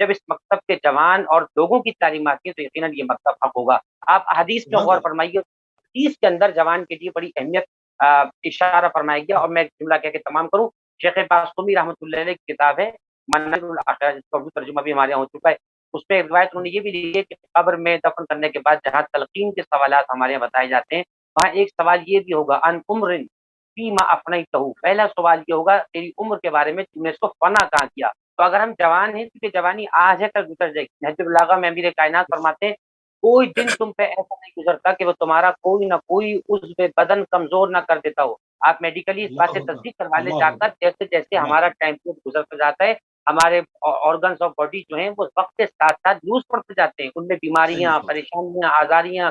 جب اس مکتب کے جوان اور لوگوں کی تعلیم آتی ہے تو یقیناً یہ مکتب حق ہوگا. آپ احادیث میں غور فرمائیے, حدیث کے اندر جوان کے لیے بڑی اہمیت اشارہ فرمایا گیا. اور میں جملہ کہہ کے تمام کروں, شیخ باسطمی رحمۃ اللہ علیہ کی کتاب ہے منہج الاخیار, جس کا ترجمہ بھی ہمارے یہاں ہو چکا ہے. اس میں ایک روایت انہوں نے یہ بھی لی ہے کہ قبر میں دفن کرنے کے بعد جہاں تلقین کے سوالات ہمارے یہاں بتائے جاتے ہیں, وہاں ایک سوال یہ بھی ہوگا ان عمر فیما افنیتہ. پہلا سوال یہ ہوگا تیری عمر کے بارے میں, تم نے اس کو فنا کہاں کیا. تو اگر ہم جوان ہیں, کیونکہ جوانی آج ہے کل گزر جائے گی. نہج البلاغہ میں امیر کائنات فرماتے ہیں کوئی دن تم پہ ایسا نہیں گزرتا کہ وہ تمہارا کوئی نہ کوئی عضو بدن کمزور نہ کر دیتا ہو. آپ میڈیکلی اس بات سے تصدیق کروا لیں جا کر, جیسے جیسے ہمارا ٹائم پیریڈ گزرتا جاتا ہے ہمارے آرگنس آف باڈی جو ہیں وہ وقت کے ساتھ ساتھ لوز پڑتے جاتے ہیں, ان میں بیماریاں, پریشانیاں, آزاریاں,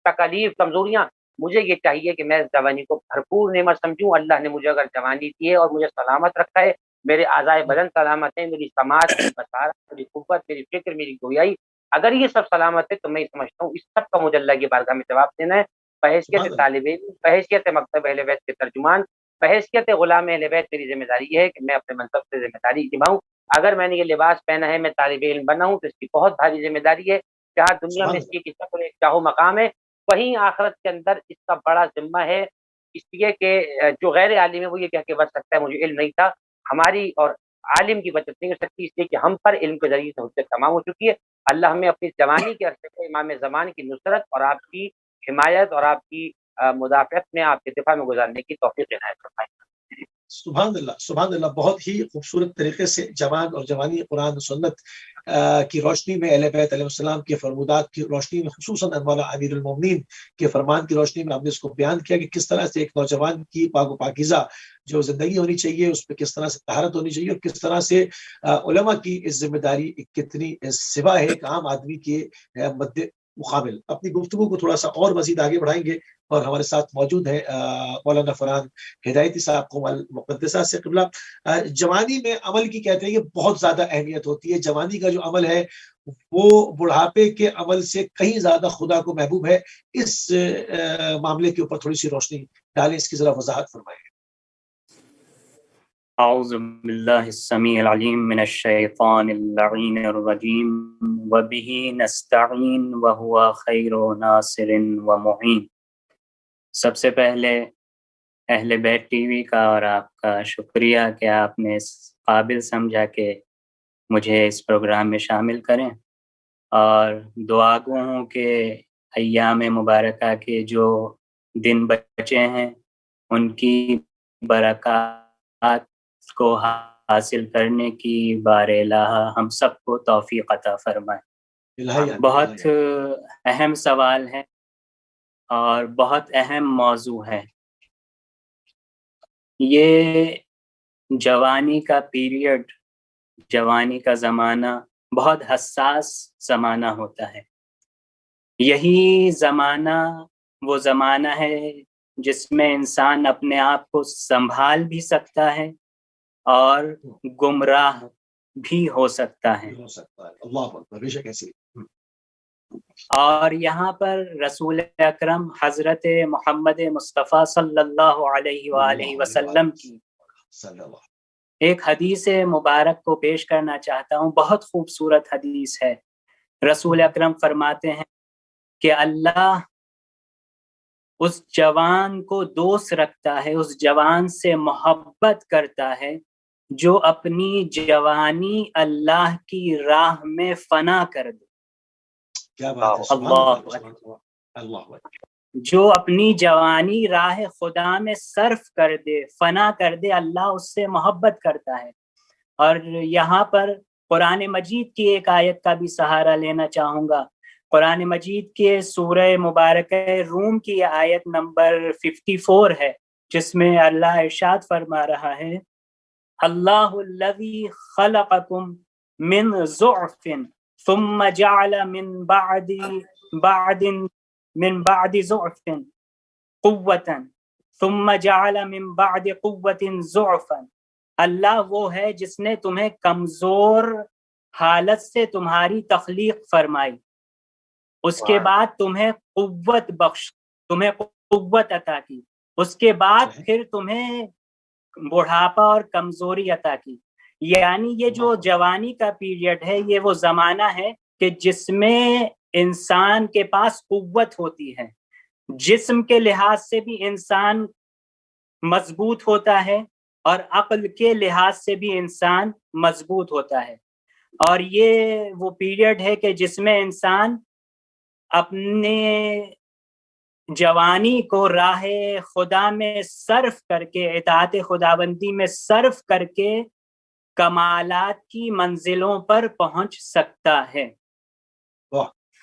تکالیف, کمزوریاں. مجھے یہ چاہیے کہ میں اس جوانی کو بھرپور نعمت سمجھوں. اللہ نے مجھے اگر جوانی دی ہے اور مجھے سلامت رکھا ہے, میرے اعضائے بدن سلامت ہیں, میری سماعت, میری بصارت, میری قوت, میری فکر, میری گویائی, اگر یہ سب سلامت ہے تو میں سمجھتا ہوں اس سب کا مجھے اللہ کی بارگاہ میں جواب دینا ہے. بحیثیت طالب علم, بحیثیت مکتب اہل بیت کے ترجمان, بحیثیت غلام اہل بیت, میری ذمہ داری یہ ہے کہ میں اپنے منصب سے ذمہ داری نبھاؤں. اگر میں نے یہ لباس پہنا ہے, میں طالب علم بنا ہوں, تو اس کی بہت بھاری ذمہ داری ہے. جہاں دنیا میں اس کی شکل ایک چاہو مقام ہے, وہیں آخرت کے اندر اس کا بڑا ذمہ ہے. اس لیے کہ جو غیر عالم ہے وہ یہ کہہ کے بچ سکتا ہے مجھے علم نہیں تھا, ہماری اور عالم کی بچت نہیں ہو سکتی, اس لیے کہ ہم پر علم کے ذریعے سے حجت تمام ہو چکی ہے. اللہ ہمیں اپنی جوانی کے عرصے میں امام زمان کی نصرت اور آپ کی حمایت اور آپ کی مدافعت میں, آپ کے دفاع میں گزارنے کی توفیق عنایت فرمائے. سبحان اللہ, سبحان اللہ. بہت ہی خوبصورت طریقے سے جوان اور جوانی قرآن و سنت کی روشنی میں, اہل بیت علیہ السلام کے فرمودات کی روشنی میں, خصوصاً مولا امیر المومنین کے فرمان کی روشنی میں آپ نے اس کو بیان کیا کہ کس طرح سے ایک نوجوان کی پاک و پاکیزہ جو زندگی ہونی چاہیے, اس پہ کس طرح سے طہارت ہونی چاہیے, اور کس طرح سے علماء کی اس ذمہ داری کتنی سوا ہے ایک عام آدمی کے مد مقابل. اپنی گفتگو کو تھوڑا سا اور مزید آگے بڑھائیں گے, اور ہمارے ساتھ موجود ہے مولانا فرحان ہدایتی صاحب کو مقدسہ سے قبلہ. جوانی میں عمل کی کہتے ہیں کہ بہت زیادہ اہمیت ہوتی ہے. جوانی کا جو عمل ہے وہ بڑھاپے کے عمل سے کہیں زیادہ خدا کو محبوب ہے. اس معاملے کے اوپر تھوڑی سی روشنی ڈالیں, اس کی ذرا وضاحت فرمائیں. اعوذ باللہ السمیع العلیم من الشیطان اللعین الرجیم وبہ نستعین وہو خیر ناصر ومعین. سب سے پہلے اہل بیت ٹی وی کا اور آپ کا شکریہ کہ آپ نے اس قابل سمجھا کہ مجھے اس پروگرام میں شامل کریں, اور دعا گو ہوں کہ ایام مبارکہ کے جو دن بچے ہیں ان کی برکات کو حاصل کرنے کی بار الہ ہم سب کو توفیق عطا فرمائے. بہت اہم سوال ہے اور بہت اہم موضوع ہے. یہ جوانی کا پیریڈ, جوانی کا زمانہ بہت حساس زمانہ ہوتا ہے. یہی زمانہ وہ زمانہ ہے جس میں انسان اپنے آپ کو سنبھال بھی سکتا ہے اور گمراہ بھی ہو سکتا ہے. اور یہاں پر رسول اکرم حضرت محمد مصطفیٰ صلی اللہ علیہ وآلہ وسلم کی ایک حدیث مبارک کو پیش کرنا چاہتا ہوں. بہت خوبصورت حدیث ہے. رسول اکرم فرماتے ہیں کہ اللہ اس جوان کو دوست رکھتا ہے, اس جوان سے محبت کرتا ہے جو اپنی جوانی اللہ کی راہ میں فنا کر دے. کیا بات ہے, اللہ جو اپنی جوانی راہ خدا میں صرف کر دے, فنا کر دے, اللہ اس سے محبت کرتا ہے. اور یہاں پر قرآن مجید کی ایک آیت کا بھی سہارا لینا چاہوں گا. قرآن مجید کے سورہ مبارکہ روم کی آیت نمبر 54 ہے, جس میں اللہ ارشاد فرما رہا ہے اللہ الذی خلقکم من ضعف ثم جعل من بعد ضعف قوة ثم جعل من بعد قوة ضعفا. اللہ وہ ہے جس نے تمہیں کمزور حالت سے تمہاری تخلیق فرمائی, اس کے بعد تمہیں قوت بخش, تمہیں قوت عطا کی, اس کے بعد پھر تمہیں بڑھاپا اور کمزوری عطا کی. یعنی یہ جو جوانی کا پیریڈ ہے یہ وہ زمانہ ہے کہ جس میں انسان کے پاس قوت ہوتی ہے، جسم کے لحاظ سے بھی انسان مضبوط ہوتا ہے اور عقل کے لحاظ سے بھی انسان مضبوط ہوتا ہے، اور یہ وہ پیریڈ ہے کہ جس میں انسان اپنے جوانی کو راہ خدا میں صرف کر کے، اطاعت خداوندی میں صرف کر کے کمالات کی منزلوں پر پہنچ سکتا ہے۔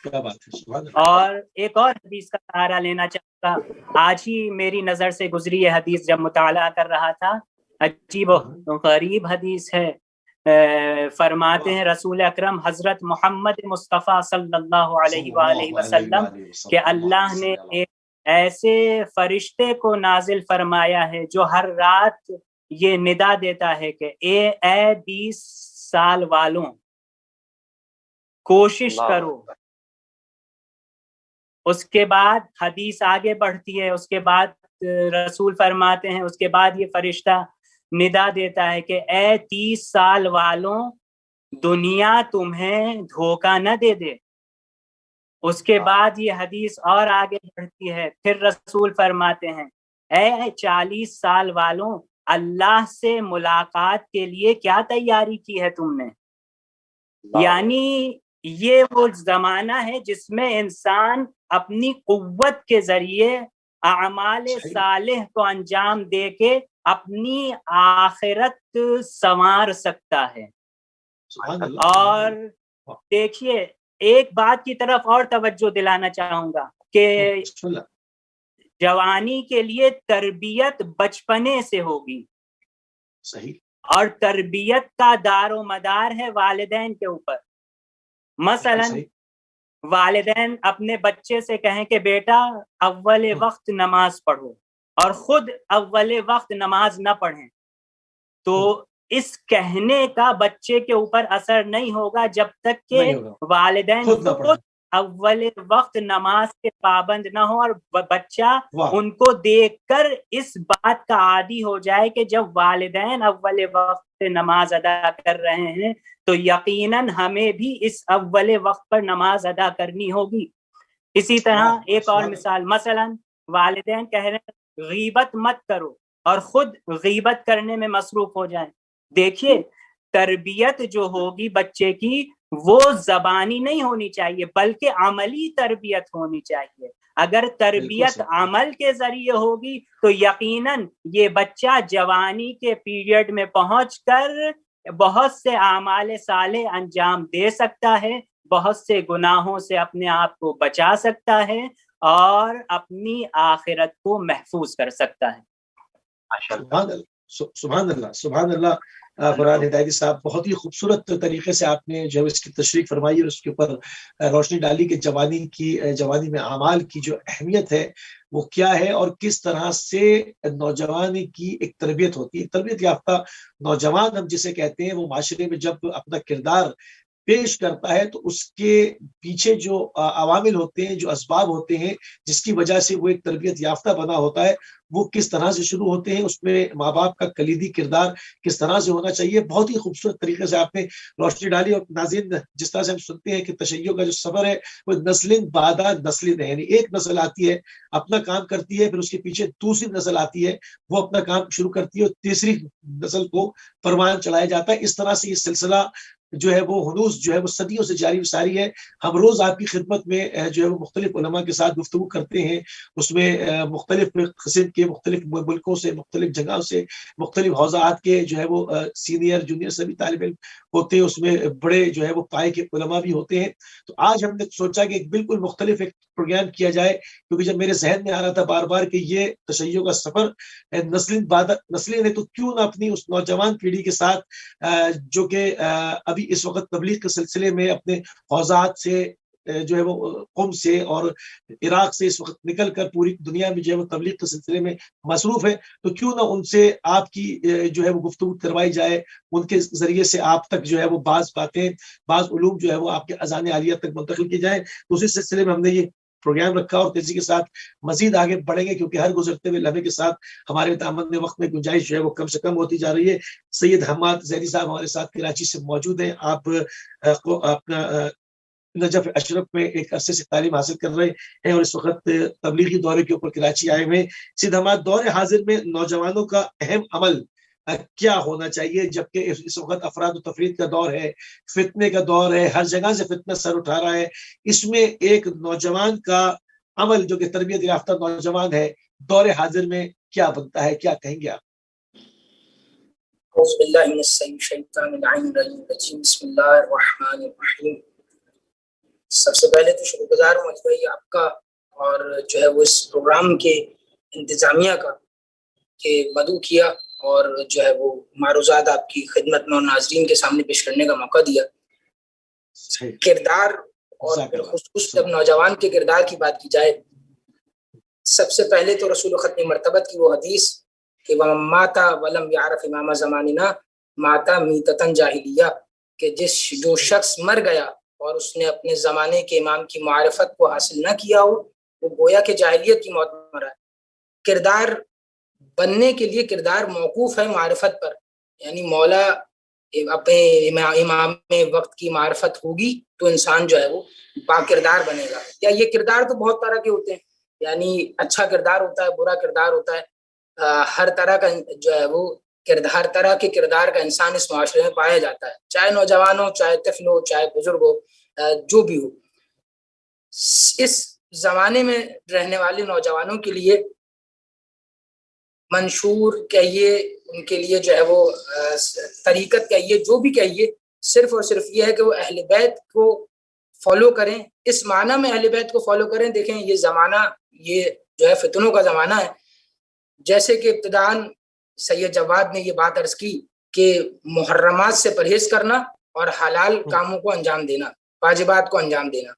کیا بات ہے۔ اور ایک اور حدیث کا سہارا لینا چاہتا، آج ہی میری نظر سے گزری یہ حدیث جب مطالعہ کر رہا تھا، عجیب و غریب حدیث ہے۔ فرماتے ہیں رسول اکرم حضرت محمد مصطفیٰ صلی اللہ علیہ وآلہ وسلم کہ اللہ نے ایک ایسے فرشتے کو نازل فرمایا ہے جو ہر رات یہ ندا دیتا ہے کہ اے 20 سال والوں کوشش کرو۔ اس کے بعد حدیث آگے بڑھتی ہے، اس کے بعد رسول فرماتے ہیں اس کے بعد یہ فرشتہ ندا دیتا ہے کہ اے 30 سال والوں دنیا تمہیں دھوکہ نہ دے دے۔ اس کے بعد یہ حدیث اور آگے بڑھتی ہے، پھر رسول فرماتے ہیں اے 40 سال والوں اللہ سے ملاقات کے لیے کیا تیاری کی ہے تم نے۔ یعنی یہ وہ زمانہ ہے جس میں انسان اپنی قوت کے ذریعے اعمال صالح کو انجام دے کے اپنی آخرت سنوار سکتا ہے۔ اور دیکھیے ایک بات کی طرف اور توجہ دلانا چاہوں گا کہ جوانی کے لیے تربیت بچپنے سے ہوگی، صحیح، اور تربیت کا دار و مدار ہے والدین کے اوپر۔ مثلا والدین اپنے بچے سے کہیں کہ بیٹا اول وقت نماز پڑھو، اور خود اول وقت نماز نہ پڑھیں، تو اس کہنے کا بچے کے اوپر اثر نہیں ہوگا جب تک کہ والدین خود اول وقت نماز کے پابند نہ ہو، اور بچہ ان کو دیکھ کر اس بات کا عادی ہو جائے کہ جب والدین اول وقت نماز ادا کر رہے ہیں تو یقیناً ہمیں بھی اس اول وقت پر نماز ادا کرنی ہوگی۔ اسی طرح ایک اور مثال، مثلا والدین کہہ رہے ہیں غیبت مت کرو اور خود غیبت کرنے میں مصروف ہو جائیں۔ دیکھیے تربیت جو ہوگی بچے کی وہ زبانی نہیں ہونی چاہیے بلکہ عملی تربیت ہونی چاہیے۔ اگر تربیت عمل کے ذریعے ہوگی تو یقیناً یہ بچہ جوانی کے پیریڈ میں پہنچ کر بہت سے اعمال صالح انجام دے سکتا ہے، بہت سے گناہوں سے اپنے آپ کو بچا سکتا ہے اور اپنی آخرت کو محفوظ کر سکتا ہے۔ سبحان اللہ، سبحان اللہ۔ فرحان ہدایتی صاحب بہت ہی خوبصورت طریقے سے آپ نے جو اس کی تشریح فرمائی اور اس کے اوپر روشنی ڈالی کہ جوانی میں اعمال کی جو اہمیت ہے وہ کیا ہے اور کس طرح سے نوجوانی کی ایک تربیت ہوتی ہے۔ تربیت یافتہ نوجوان ہم جسے کہتے ہیں وہ معاشرے میں جب اپنا کردار پیش کرتا ہے تو اس کے پیچھے جو عوامل ہوتے ہیں، جو اسباب ہوتے ہیں جس کی وجہ سے وہ ایک تربیت یافتہ بنا ہوتا ہے، وہ کس طرح سے شروع ہوتے ہیں، اس میں ماں باپ کا کلیدی کردار کس طرح سے ہونا چاہیے۔ بہت ہی خوبصورت طریقے سے آپ نے روشنی ڈالی۔ اور ناظرین جس طرح سے ہم سنتے ہیں کہ تشیع کا جو سفر ہے وہ نسل بعد نسل ہے، یعنی ایک نسل آتی ہے اپنا کام کرتی ہے، پھر اس کے پیچھے دوسری نسل آتی ہے وہ اپنا کام شروع کرتی ہے اور تیسری نسل کو پروان چلایا جاتا ہے۔ اس طرح سے یہ سلسلہ جو ہے وہ ہنوز جو ہے وہ صدیوں سے جاری و ساری ہے۔ ہم روز آپ کی خدمت میں جو ہے وہ مختلف علماء کے ساتھ گفتگو کرتے ہیں، اس میں مختلف قسم کے مختلف ملکوں سے، مختلف جگہوں سے، مختلف حوزات کے جو ہے وہ سینئر جونیئر سبھی طالب علم ہوتے ہیں، اس میں بڑے جو ہے وہ پائے کے علماء بھی ہوتے ہیں۔ تو آج ہم نے سوچا کہ ایک بالکل مختلف ایک پروگرام کیا جائے، کیونکہ جب میرے ذہن میں آ رہا تھا بار بار کہ یہ تشیع کا سفر نسلیں نے تو کیوں نہ اپنی اس نوجوان پیڑھی کے ساتھ جو کہ ابھی اس وقت تبلیغ کے سلسلے میں اپنے حوزات سے جو ہے وہ قم سے اور عراق سے اس وقت نکل کر پوری دنیا میں جو ہے وہ تبلیغ کے سلسلے میں مصروف ہے، تو کیوں نہ ان سے آپ کی جو ہے وہ گفتگو کروائی جائے، ان کے ذریعے سے آپ تک جو ہے وہ بعض باتیں، بعض علوم جو ہے وہ آپ کے اذان عالیہ تک منتقل کی جائیں۔ تو اسی سلسلے میں ہم نے یہ پروگرام رکھا اور تیزی کے ساتھ مزید آگے بڑھیں گے، کیونکہ ہر گزرتے ہوئے لمحے کے ساتھ ہمارے دامن وقت میں گنجائش جو ہے وہ کم سے کم ہوتی جا رہی ہے۔ سید حماد زیدی صاحب ہمارے ساتھ کراچی سے موجود ہیں۔ آپ اپنا نجف اشرف میں ایک عرصے سے تعلیم حاصل کر رہے ہیں اور اس وقت تبلیغی دورے کے اوپر کراچی آئے ہوئے۔ سید حماد، دور حاضر میں نوجوانوں کا اہم عمل کیا ہونا چاہیے، جبکہ اس وقت افراد و تفرید کا دور ہے، فتنے کا دور ہے، ہر جگہ سے فتنہ سر اٹھا رہا ہے، اس میں ایک نوجوان کا عمل جو کہ تربیت یافتہ نوجوان ہے دور حاضر میں کیا بنتا ہے، کیا کہیں گے آپ؟ اعوذ باللہ من الشیطان الرجیم، بسم اللہ الرحمن الرحیم۔ سب سے پہلے تو شکر گزار ہوں بھائی آپ کا اور جو ہے وہ اس پروگرام کے انتظامیہ کا کہ مدعو کیا اور جو ہے وہ معروضات آپ کی خدمت میں اور ناظرین کے سامنے پیش کرنے کا موقع دیا۔ کردار اور بالخصوص جب نوجوان کے کردار کی بات کی جائے، سب سے پہلے تو رسول ختم مرتبت کی وہ حدیث کہ وَمَن مَاتَ وَلَمْ يَعْرَفْ إِمَامَ زَمَانِنَا مَاتَ مِیتَةً جَاہِلیَّہ، کہ جو شخص مر گیا اور اس نے اپنے زمانے کے امام کی معرفت کو حاصل نہ کیا ہو، وہ گویا کہ جاہلیت کی موت مرا ہے۔ کردار بننے کے لیے کردار موقوف ہے معرفت پر، یعنی مولا اپنے امام وقت کی معرفت ہوگی تو انسان جو ہے وہ با کردار بنے گا۔ یا یہ کردار تو بہت طرح کے ہوتے ہیں، یعنی اچھا کردار ہوتا ہے، برا کردار ہوتا ہے، ہر طرح کا جو ہے وہ ہر طرح کے کردار کا انسان اس معاشرے میں پایا جاتا ہے، چاہے نوجوان ہو، چاہے طفل ہو، چاہے بزرگ ہو، جو بھی ہو۔ اس زمانے میں رہنے والے نوجوانوں کے لیے منشور کہیے، ان کے لیے جو ہے وہ طریقت کہیے، جو بھی کہیے، صرف اور صرف یہ ہے کہ وہ اہل بیت کو فالو کریں۔ اس معنی میں اہل بیت کو فالو کریں، دیکھیں یہ زمانہ یہ جو ہے فتنوں کا زمانہ ہے۔ جیسے کہ ابتداً سید جواد نے یہ بات عرض کی کہ محرمات سے پرہیز کرنا اور حلال کاموں کو انجام دینا، واجبات کو انجام دینا۔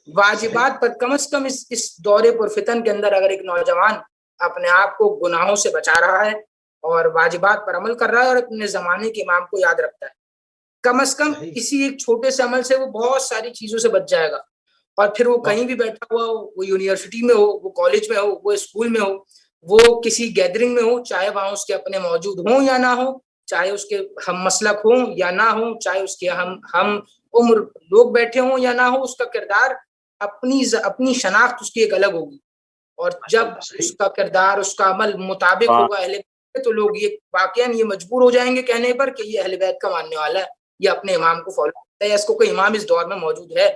واجبات پر کم از کم اس دورے پر فتن کے اندر اگر ایک نوجوان اپنے آپ کو گناہوں سے بچا رہا ہے اور واجبات پر عمل کر رہا ہے اور اپنے زمانے کے امام کو یاد رکھتا ہے، کم از کم اسی ایک چھوٹے سے عمل سے وہ بہت ساری چیزوں سے بچ جائے گا۔ اور پھر وہ کہیں بھی بیٹھا ہوا ہو، وہ یونیورسٹی میں ہو، وہ کالج میں ہو، وہ اسکول میں ہو، وہ کسی گیدرنگ میں ہو، چاہے وہاں اس کے اپنے موجود ہوں یا نہ ہو، چاہے اس کے ہم مسلک ہوں یا نہ ہوں، چاہے اس کے ہم عمر لوگ بیٹھے ہوں یا نہ ہو، اس کا کردار اپنی شناخت اس کی ایک الگ ہوگی۔ اور جب اس کا کردار اس کا عمل مطابق ہوگا اہل بیت، تو لوگ یہ واقعاً یہ مجبور ہو جائیں گے کہنے پر کہ یہ اہل بیت کا ماننے والا ہے، یہ اپنے امام کو فالو کرتا ہے، یا اس کو کوئی امام اس دور میں موجود ہے۔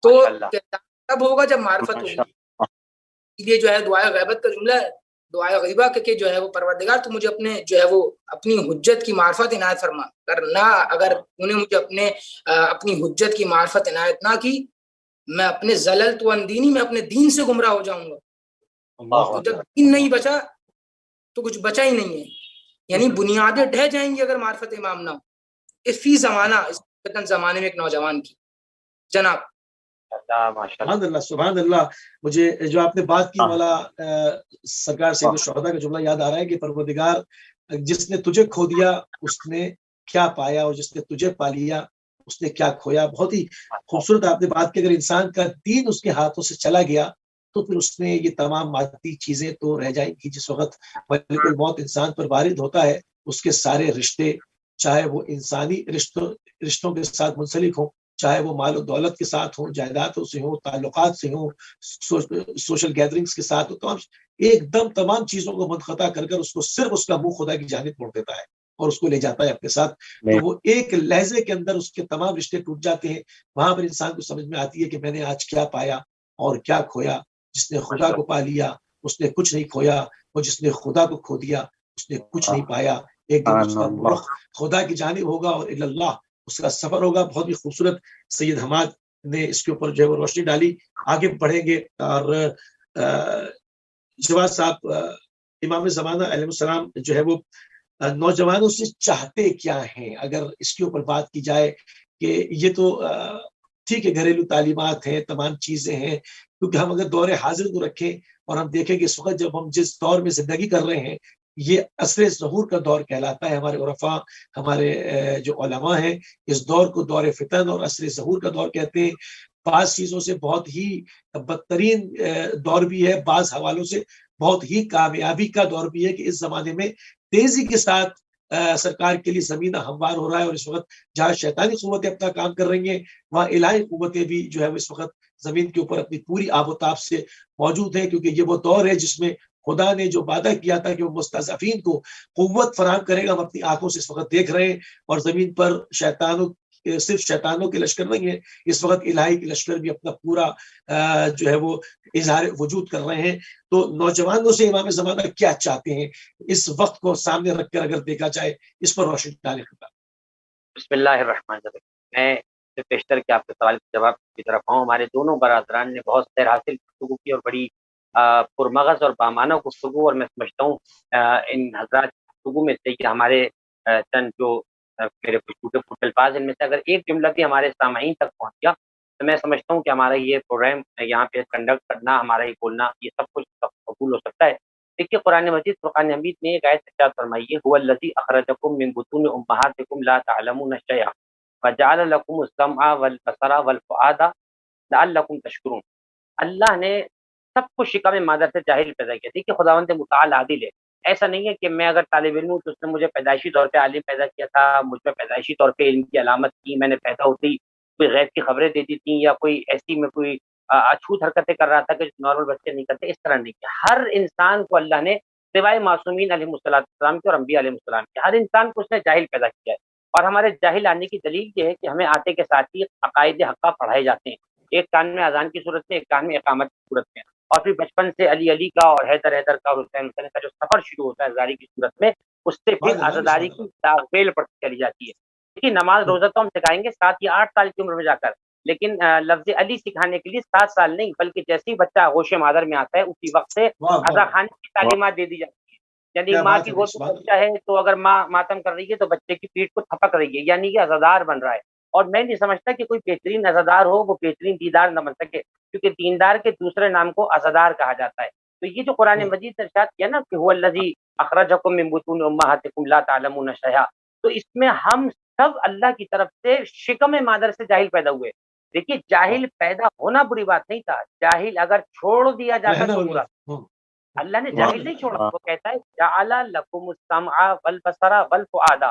تو کردار تب ہوگا جب معرفت ہوگی۔ یہ جو ہے دعائے غیبت کا جملہ ہے، دعائے غیبہ کہ جو ہے وہ پروردگار تو مجھے اپنے جو ہے وہ اپنی حجت کی معرفت عنایت فرما، کرنا اگر انہیں مجھے اپنی حجت کی معرفت عنایت نہ کی، میں اپنے زلل تو اندینی میں اپنے دین سے گمراہ ہو جاؤں گا۔ تو جب دین نہیں بچا تو کچھ بچا ہی نہیں ہے، یعنی بنیادیں ڈھہ جائیں گی اگر معرفت امام نہ ہو۔ اس فی زمانہ اس زمانے میں ایک نوجوان کی جناب سبحان اللہ سبحان اللہ۔ مجھے جو آپ نے بات کی مولا سرکار سید الشہداء کا جملہ یاد آ رہا ہے کہ پروردگار جس نے تجھے کھو دیا اس نے کیا پایا، اور جس نے تجھے پا لیا اس نے کیا کھویا۔ بہت ہی خوبصورت آپ نے بات کی۔ اگر انسان کا دین اس کے ہاتھوں سے چلا گیا تو پھر اس میں یہ تمام مادی چیزیں تو رہ جائیں گی۔ جس وقت ملک الموت انسان پر وارد ہوتا ہے، اس کے سارے رشتے، چاہے وہ انسانی رشتوں کے ساتھ منسلک ہوں، چاہے وہ مال و دولت کے ساتھ ہوں، جائیدادوں سے ہوں، تعلقات سے ہوں، سوشل گیدرنگز کے ساتھ ہوں، ایک دم تمام چیزوں کو منقطع کر اس کو صرف اس کا منہ خدا کی جانب موڑ دیتا ہے اور اس کو لے جاتا ہے اپنے ساتھ۔ تو وہ ایک لہجے کے اندر اس کے تمام رشتے ٹوٹ جاتے ہیں۔ وہاں پر انسان کو سمجھ میں آتی ہے کہ میں نے آج کیا پایا اور کیا کھویا۔ جس نے خدا کو پا لیا اس نے کچھ نہیں کھویا، اور جس نے خدا کو کھو دیا اس نے کچھ نہیں پایا۔ ایک دن اس کا رخ خدا کی جانب ہوگا اور اللہ اس کا سفر ہوگا۔ بہت ہی خوبصورت سید حماد نے اس کے اوپر جو ہے وہ روشنی ڈالی۔ آگے بڑھیں گے اور جواد صاحب، امام زمانہ علیہ السلام جو ہے وہ نوجوانوں سے چاہتے کیا ہیں؟ اگر اس کے اوپر بات کی جائے کہ یہ تو ٹھیک ہے گھریلو تعلیمات ہیں، تمام چیزیں ہیں، کیونکہ ہم اگر دور حاضر کو رکھیں اور ہم دیکھیں کہ اس وقت جب ہم جس دور میں زندگی کر رہے ہیں یہ عصر ظہور کا دور کہلاتا ہے۔ ہمارے عرفاء، ہمارے جو علماء ہیں اس دور کو دور فتن اور عصر ظہور کا دور کہتے ہیں۔ بعض چیزوں سے بہت ہی بدترین دور بھی ہے، بعض حوالوں سے بہت ہی کامیابی کا دور بھی ہے کہ اس زمانے میں تیزی کے ساتھ سرکار کے لیے زمینہ ہموار ہو رہا ہے، اور اس وقت جہاں شیطانی قوتیں اپنا کام کر رہی ہیں وہاں الہی قوتیں بھی جو ہے اس وقت زمین کے اوپر اپنی پوری آب و تاب سے موجود ہیں، کیونکہ یہ وہ دور ہے جس میں خدا نے جو وعدہ کیا تھا کہ وہ مستضعفین کو قوت فراہم کرے گا، ہم اپنی آنکھوں سے اس وقت دیکھ رہے ہیں، اور زمین پر صرف شیطانوں کے لشکر نہیں ہے، اس وقت الہی کے لشکر بھی اپنا پورا جو ہے وہ اظہار وجود کر رہے ہیں۔ تو نوجوانوں سے امام زمانہ کیا چاہتے ہیں اس وقت کو سامنے رکھ کر اگر دیکھا جائے، اس پر روشنی ڈالیں۔ بسم اللہ الرحمن الرحیم۔ میں پیشتر کے آپ کے سوال کے جواب کی طرف آؤں۔ ہمارے دونوں برادران نے بہت خیر حاصل گفتگو کی اور بڑی پرمغز اور بامانہ گفتگو، اور میں سمجھتا ہوں ان حضرات کی گفتگو میں سے کہ ہمارے چند جو میرے کچھ ٹوٹے پھوٹے الفاظ ان میں سے اگر ایک جملہ بھی ہمارے سامعین تک پہنچ گیا تو میں سمجھتا ہوں کہ ہمارا یہ پروگرام یہاں پہ کنڈکٹ کرنا، ہمارا یہ بولنا، یہ سب کچھ قبول ہو سکتا ہے۔ دیکھیے قرآن مجید فرقان حمید میں ایک آیت ارشاد فرمائیے، هو الذی اخرجکم من بطون امہاتکم لا تعلمون شیئا وجعل لکم السمع والبصر والفؤاد لعلکم تشکرون۔ اللہ نے سب کو شکم مادر سے جاہل پیدا کیا۔ دیکھیے خداوند متعال عادل ہے، ایسا نہیں ہے کہ میں اگر طالب علم ہوں تو اس نے مجھے پیدائشی طور پہ عالم پیدا کیا تھا، مجھ پہ پیدائشی طور پہ علم کی علامت کی، میں نے پیدا ہوتے ہی کوئی غیب کی خبریں دے دی تھیں، یا کوئی ایسی میں کوئی اچھوت حرکتیں کر رہا تھا کہ نارمل بچے نہیں کرتے، اس طرح نہیں کیا۔ ہر انسان کو اللہ نے سوائے معصومین علیہ السلام کے اور انبیاء علیہ السلام کے، ہر انسان کو اس نے جاہل پیدا کیا ہے، اور ہمارے جاہل آنے کی دلیل یہ ہے کہ ہمیں آتے کے ساتھ ہی عقائد حقہ پڑھائے جاتے ہیں، ایک کان میں اذان کی صورت میں، ایک کان میں اقامت کی صورت میں، اور پھر بچپن سے علی علی کا اور حیدر حیدر کا اور حسین حسین کا جو سفر شروع ہوتا ہے زاری کی صورت میں، اس سے پھر عزاداری کی تاغیل پڑتی چلی جاتی ہے۔ دیکھیے نماز روزہ تو ہم سکھائیں گے 7 یا 8 سال کی عمر میں جا کر، لیکن لفظ علی سکھانے کے لیے 7 سال نہیں، بلکہ جیسے ہی بچہ ہوش مادر میں آتا ہے اسی وقت سے عزا خانے کی تعلیمات دے دی جاتی ہے۔ یعنی ماں کی گود میں بچہ ہے تو اگر ماں ماتم کر رہی ہے تو بچے کی پیٹھ کو تھپک رہی ہے، یعنی یہ عزادار بن رہا ہے۔ اور میں نہیں سمجھتا کہ کوئی بہترین عزادار ہو وہ بہترین دیندار نہ بن سکے، کیونکہ دیندار کے دوسرے نام کو عزادار کہا جاتا ہے۔ تو یہ جو قرآن مجید نے ارشاد کیا نا کہ هو الذی اخرجکم من بطون امہاتکم لا تعلمون شیئا، تو اس میں ہم سب اللہ کی طرف سے شکم مادر سے جاہل پیدا ہوئے۔ دیکھیے جاہل پیدا ہونا بری بات نہیں تھا، جاہل اگر چھوڑ دیا جاتا تو برا۔ اللہ نے جاہل نہیں چھوڑا، وہ کہتا ہے جعل لکم السمع والبصر والفؤاد،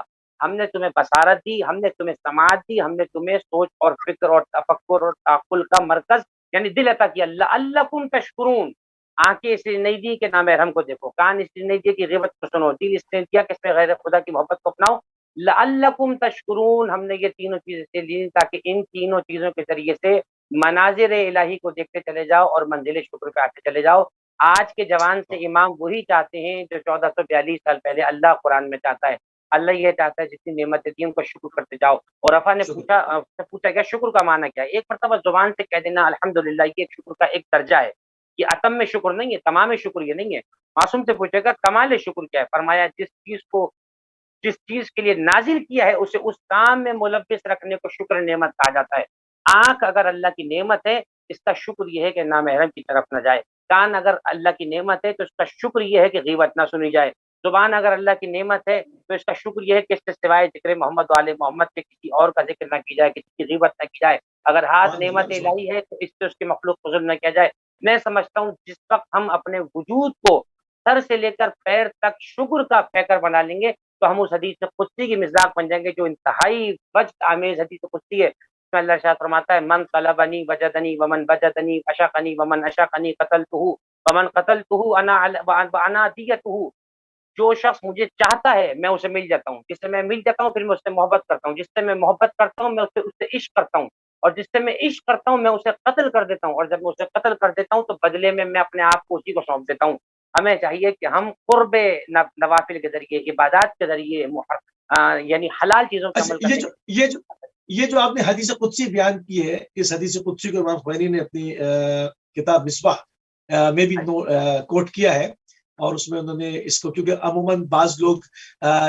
ہم نے تمہیں بصارت دی، ہم نے تمہیں سماعت دی، ہم نے تمہیں سوچ اور فکر اور تفکر اور تعقل کا مرکز یعنی دل عطا کیا۔ لعلکم تشکرون، آنکھیں اس لیے نہیں دی کہ نامحرم کو دیکھو، کان اس لیے نہیں دیے کہ غیبت کو سنو، دل اس لیے دیا کہ اس میں غیر خدا کی محبت کو اپناؤ۔ لعلکم تشکرون، ہم نے یہ تینوں چیزیں سے لی تاکہ ان تینوں چیزوں کے ذریعے سے مناظر الہی کو دیکھتے چلے جاؤ اور منزل شکر پہ آتے چلے جاؤ۔ آج کے جوان سے امام وہی چاہتے ہیں جو 1442 سال پہلے اللہ قرآن میں چاہتا ہے۔ اللہ یہ چاہتا ہے جتنی نعمتیں دی ان کو شکر کرتے جاؤ۔ اور رفا نے پوچھا کیا شکر کا معنی کیا ہے؟ ایک مرتبہ زبان سے کہہ دینا الحمدللہ، یہ ایک شکر کا ایک درجہ ہے، یہ اتم میں شکر نہیں ہے، تمام شکر یہ نہیں ہے۔ معصوم سے پوچھے گا کمال شکر کیا ہے؟ فرمایا جس چیز کے لیے نازل کیا ہے اسے اس کام میں ملبس رکھنے کو شکر نعمت کہا جاتا ہے۔ آنکھ اگر اللہ کی نعمت ہے اس کا شکر یہ ہے کہ نامحرم کی طرف نہ جائے، کان اگر اللہ کی نعمت ہے تو اس کا شکر یہ ہے کہ غیبت نہ سنی جائے، زبان اگر اللہ کی نعمت ہے تو اس کا شکر یہ ہے کہ اس سے سوائے ذکر محمد والے محمد کے کسی اور کا ذکر نہ کی جائے، کسی کی غیبت نہ کی جائے۔ اگر ہاتھ نعمت الہی ہے تو اس سے اس کے مخلوق کو ظلم نہ کیا جائے۔ میں سمجھتا ہوں جس وقت ہم اپنے وجود کو سر سے لے کر پیر تک شکر کا پیکر بنا لیں گے تو ہم اس حدیث قدسی کی مصداق بن جائیں گے جو انتہائی وجد آمیز حدیث قدسی ہے۔ اس میں اللہ ارشاد فرماتا ہے من طلبنی وجدنی ومن وجدنی اشقنی ومن اشقنی قتلتہ ومن قتلتہ انا دیتہ، جو شخص مجھے چاہتا ہے میں اسے مل جاتا ہوں، جس سے میں مل جاتا ہوں پھر میں اس سے محبت کرتا ہوں، جس سے میں محبت کرتا ہوں میں اس سے عشق کرتا ہوں، اور جس سے میں عشق کرتا ہوں میں اسے قتل کر دیتا ہوں، اور جب میں اسے قتل کر دیتا ہوں تو بدلے میں اپنے آپ کو اسی کو سونپ دیتا ہوں۔ ہمیں چاہیے کہ ہم قرب نوافل کے ذریعے، عبادات کے ذریعے یعنی حلال چیزوں کا عمل کریں۔ یہ جو آپ نے حدیث قدسی بیان کی ہے، اس حدیث قدسی کو امام خمینی نے اپنی کتاب مصباح میں بھی کوٹ کیا ہے اور اس میں انہوں نے اس کو، کیونکہ عموماً بعض لوگ